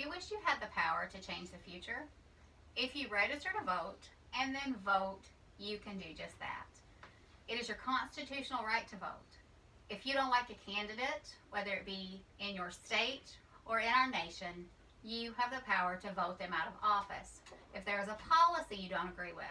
you wish you had the power to change the future? If you register to vote and then vote, you can do just that. It is your constitutional right to vote. If you don't like a candidate, whether it be in your state or in our nation, you have the power to vote them out of office. If there is a policy you don't agree with,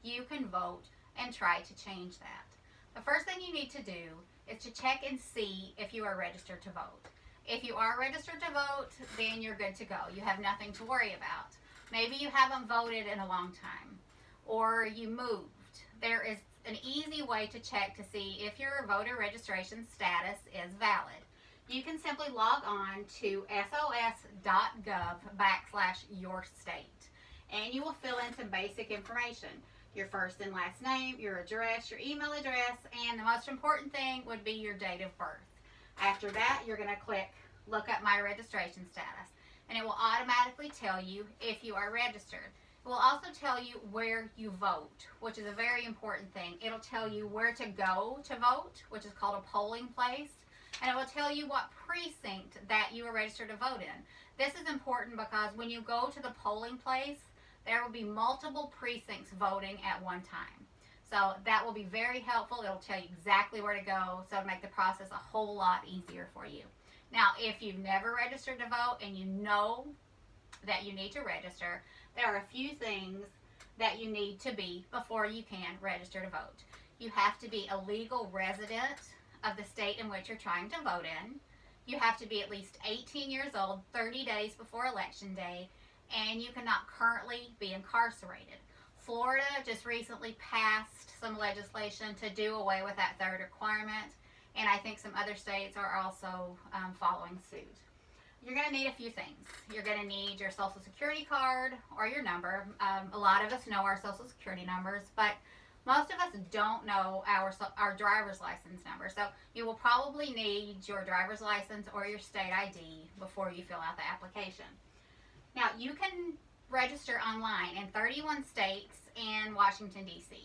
you can vote and try to change that. The first thing you need to do is to check and see if you are registered to vote. If you are registered to vote, then you're good to go. You have nothing to worry about. Maybe you haven't voted in a long time, or you moved. There is an easy way to check to see if your voter registration status is valid. You can simply log on to sos.gov/your-state, and you will fill in some basic information. Your first and last name, your address, your email address, and the most important thing would be your date of birth. After that, you're going to click Look Up My Registration Status, and it will automatically tell you if you are registered. It will also tell you where you vote, which is a very important thing. It'll tell you where to go to vote, which is called a polling place, and it will tell you what precinct that you are registered to vote in. This is important because when you go to the polling place, there will be multiple precincts voting at one time. So that will be very helpful. It'll tell you exactly where to go, so it'll make the process a whole lot easier for you. Now, if you've never registered to vote and you know that you need to register, there are a few things that you need to be before you can register to vote. You have to be a legal resident of the state in which you're trying to vote in. You have to be at least 18 years old 30 days before Election Day, and you cannot currently be incarcerated. Florida just recently passed some legislation to do away with that third requirement, and I think some other states are also following suit. You're going to need a few things. You're going to need your social security card or your number. A lot of us know our social security numbers, but most of us don't know our driver's license number. So you will probably need your driver's license or your state ID before you fill out the application. Now, you can register online in 31 states and Washington, D.C.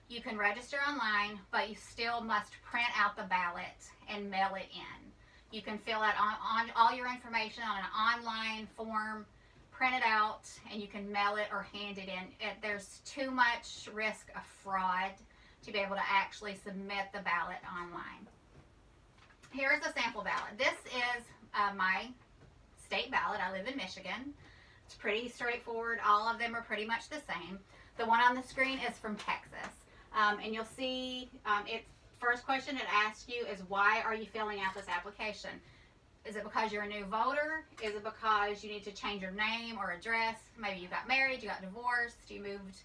You can register online, but you still must print out the ballot and mail it in. You can fill out on all your information on an online form, print it out, and you can mail it or hand it in. There's too much risk of fraud to be able to actually submit the ballot online. Here's a sample ballot. This is my state ballot. I live in Michigan. It's pretty straightforward. All of them are pretty much the same. The one on the screen is from Texas. And you'll see it's first question it asks you is, why are you filling out this application? Is it because you're a new voter? Is it because you need to change your name or address? Maybe you got married, you got divorced, you moved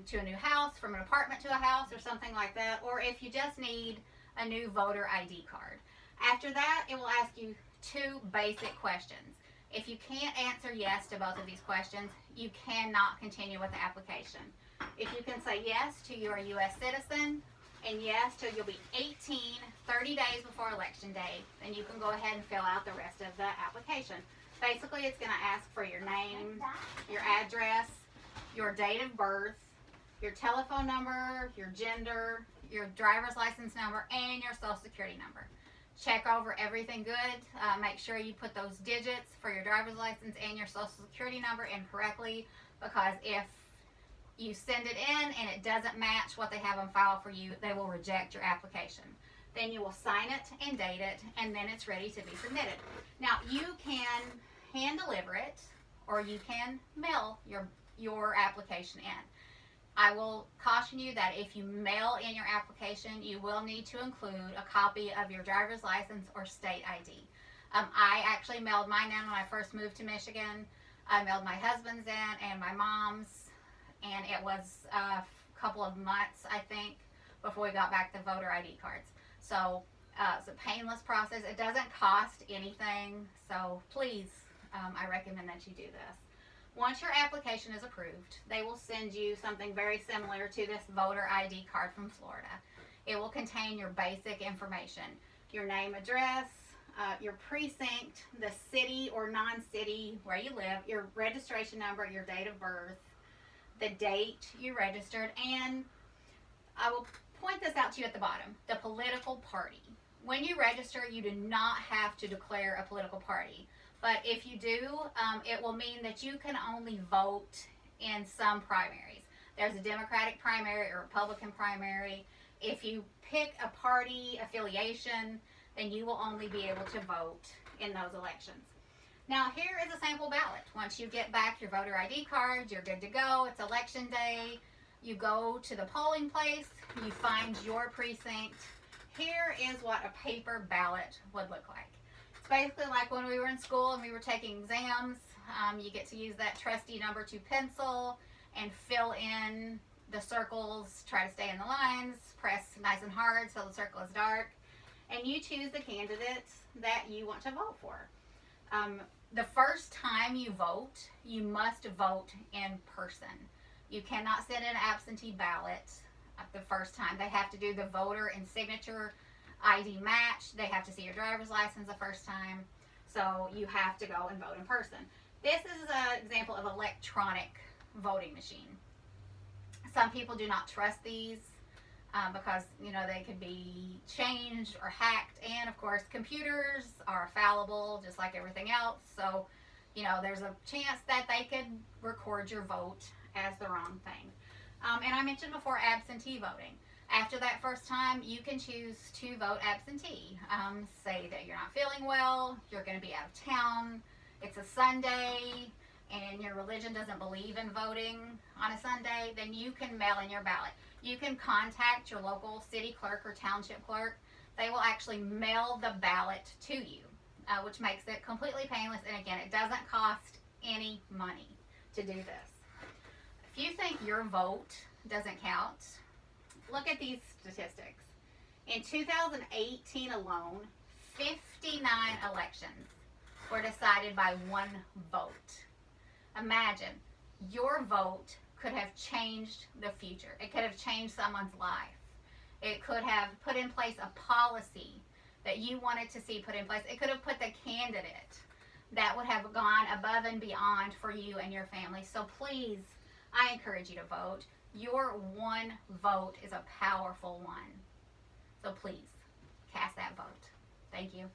to a new house, from an apartment to a house or something like that. Or if you just need a new voter ID card. After that, it will ask you two basic questions. If you can't answer yes to both of these questions, you cannot continue with the application. If you can say yes to you're a U.S. citizen and yes till you'll be 18 30 days before Election Day, then you can go ahead and fill out the rest of the application. Basically, it's going to ask for your name, your address, your date of birth, your telephone number, your gender, your driver's license number, and your social security number. Check over everything good. Make sure you put those digits for your driver's license and your social security number in correctly, because if you send it in and it doesn't match what they have on file for you, they will reject your application. Then you will sign it and date it, and then it's ready to be submitted. Now, you can hand deliver it, or you can mail your application in. I will caution you that if you mail in your application, you will need to include a copy of your driver's license or state ID. I actually mailed mine in when I first moved to Michigan. I mailed my husband's in and my mom's, and it was a couple of months, I think, before we got back the voter ID cards. So it's a painless process. It doesn't cost anything, so please, I recommend that you do this. Once your application is approved, they will send you something very similar to this voter ID card from Florida. It will contain your basic information, your name, address, your precinct, the city or non-city where you live, your registration number, your date of birth, the date you registered, and I will point this out to you at the bottom, the political party. When you register, you do not have to declare a political party, But if you do, it will mean that you can only vote in some primaries. There's a Democratic primary, a Republican primary. If you pick a party affiliation, then you will only be able to vote in those elections. Now, here is a sample ballot. Once you get back your voter ID card, you're good to go. It's election day. You go to the polling place. You find your precinct. Here is what a paper ballot would look like. It's basically like when we were in school and we were taking exams. You get to use that trusty number 2 pencil and fill in the circles, try to stay in the lines, press nice and hard so the circle is dark, and you choose the candidate that you want to vote for. The first time you vote, you must vote in person. You cannot send an absentee ballot the first time. They have to do the voter and signature ID match. They have to see your driver's license the first time. So you have to go and vote in person. This is an example of electronic voting machine. Some people do not trust these because, you know, they could be changed or hacked. And, of course, computers are fallible just like everything else. So, you know, there's a chance that they could record your vote as the wrong thing. And I mentioned before absentee voting. After that first time, you can choose to vote absentee. Say that you're not feeling well, you're going to be out of town, it's a Sunday, and your religion doesn't believe in voting on a Sunday, then you can mail in your ballot. You can contact your local city clerk or township clerk. They will actually mail the ballot to you, which makes it completely painless. And again, it doesn't cost any money to do this. If you think your vote doesn't count, look at these statistics. In 2018 alone, 59 elections were decided by one vote. Imagine, your vote could have changed the future. It could have changed someone's life. It could have put in place a policy that you wanted to see put in place. It could have put the candidate that would have gone above and beyond for you and your family. So please, I encourage you to vote. Your one vote is a powerful one. So please, cast that vote. Thank you.